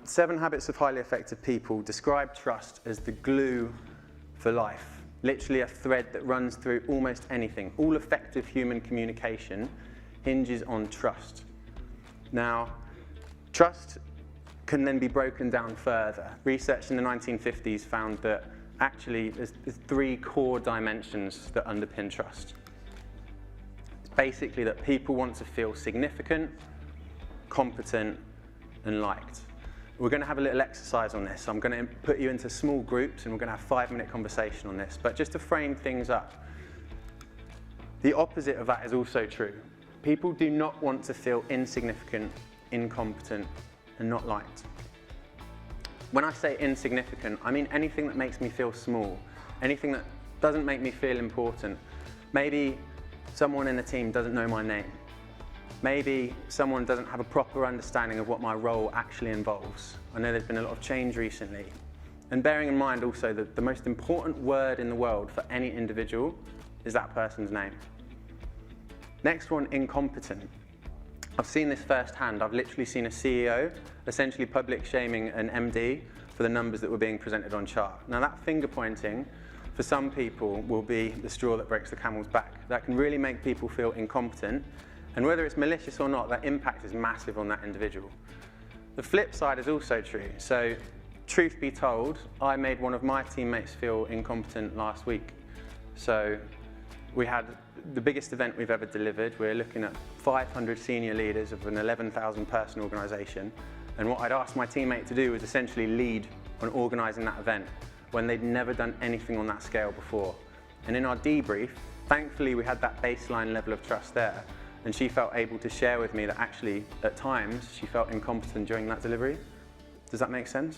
7 Habits of Highly Effective People describe trust as the glue for life. Literally a thread that runs through almost anything. All effective human communication hinges on trust. Now, trust can then be broken down further. Research in the 1950s found that actually there's 3 core dimensions that underpin trust. It's basically that people want to feel significant, competent, and liked. We're going to have a little exercise on this. I'm going to put you into small groups and we're going to have a 5-minute conversation on this. But just to frame things up, the opposite of that is also true. People do not want to feel insignificant, incompetent, and not liked. When I say insignificant, I mean anything that makes me feel small, anything that doesn't make me feel important. Maybe someone in the team doesn't know my name. Maybe someone doesn't have a proper understanding of what my role actually involves. I know there's been a lot of change recently. And bearing in mind also that the most important word in the world for any individual is that person's name. Next one, incompetent. I've seen this firsthand. I've literally seen a CEO essentially public shaming an MD for the numbers that were being presented on chart. Now that finger pointing, for some people, will be the straw that breaks the camel's back. That can really make people feel incompetent, and whether it's malicious or not, that impact is massive on that individual. The flip side is also true. So, truth be told, I made one of my teammates feel incompetent last week. So, we had the biggest event we've ever delivered. We're looking at 500 senior leaders of an 11,000 person organisation. And what I'd asked my teammate to do was essentially lead on organising that event when they'd never done anything on that scale before. And in our debrief, thankfully we had that baseline level of trust there. And she felt able to share with me that actually, at times, she felt incompetent during that delivery. Does that make sense?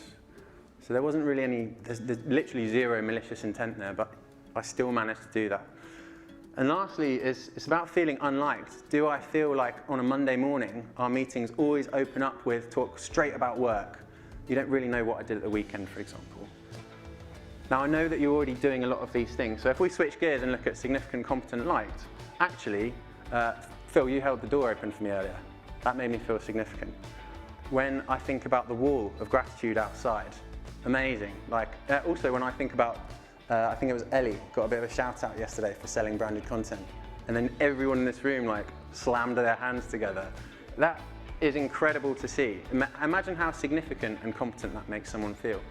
So there wasn't really there's literally zero malicious intent there, but I still managed to do that. And lastly, it's about feeling unliked. Do I feel like on a Monday morning, our meetings always open up with talk straight about work? You don't really know what I did at the weekend, for example. Now, I know that you're already doing a lot of these things, so if we switch gears and look at significant, competent, liked, actually, Phil, you held the door open for me earlier. That made me feel significant. When I think about the wall of gratitude outside, amazing. Also when I think about I think it was Ellie, got a bit of a shout out yesterday for selling branded content. And then everyone in this room slammed their hands together. That is incredible to see. Imagine how significant and competent that makes someone feel.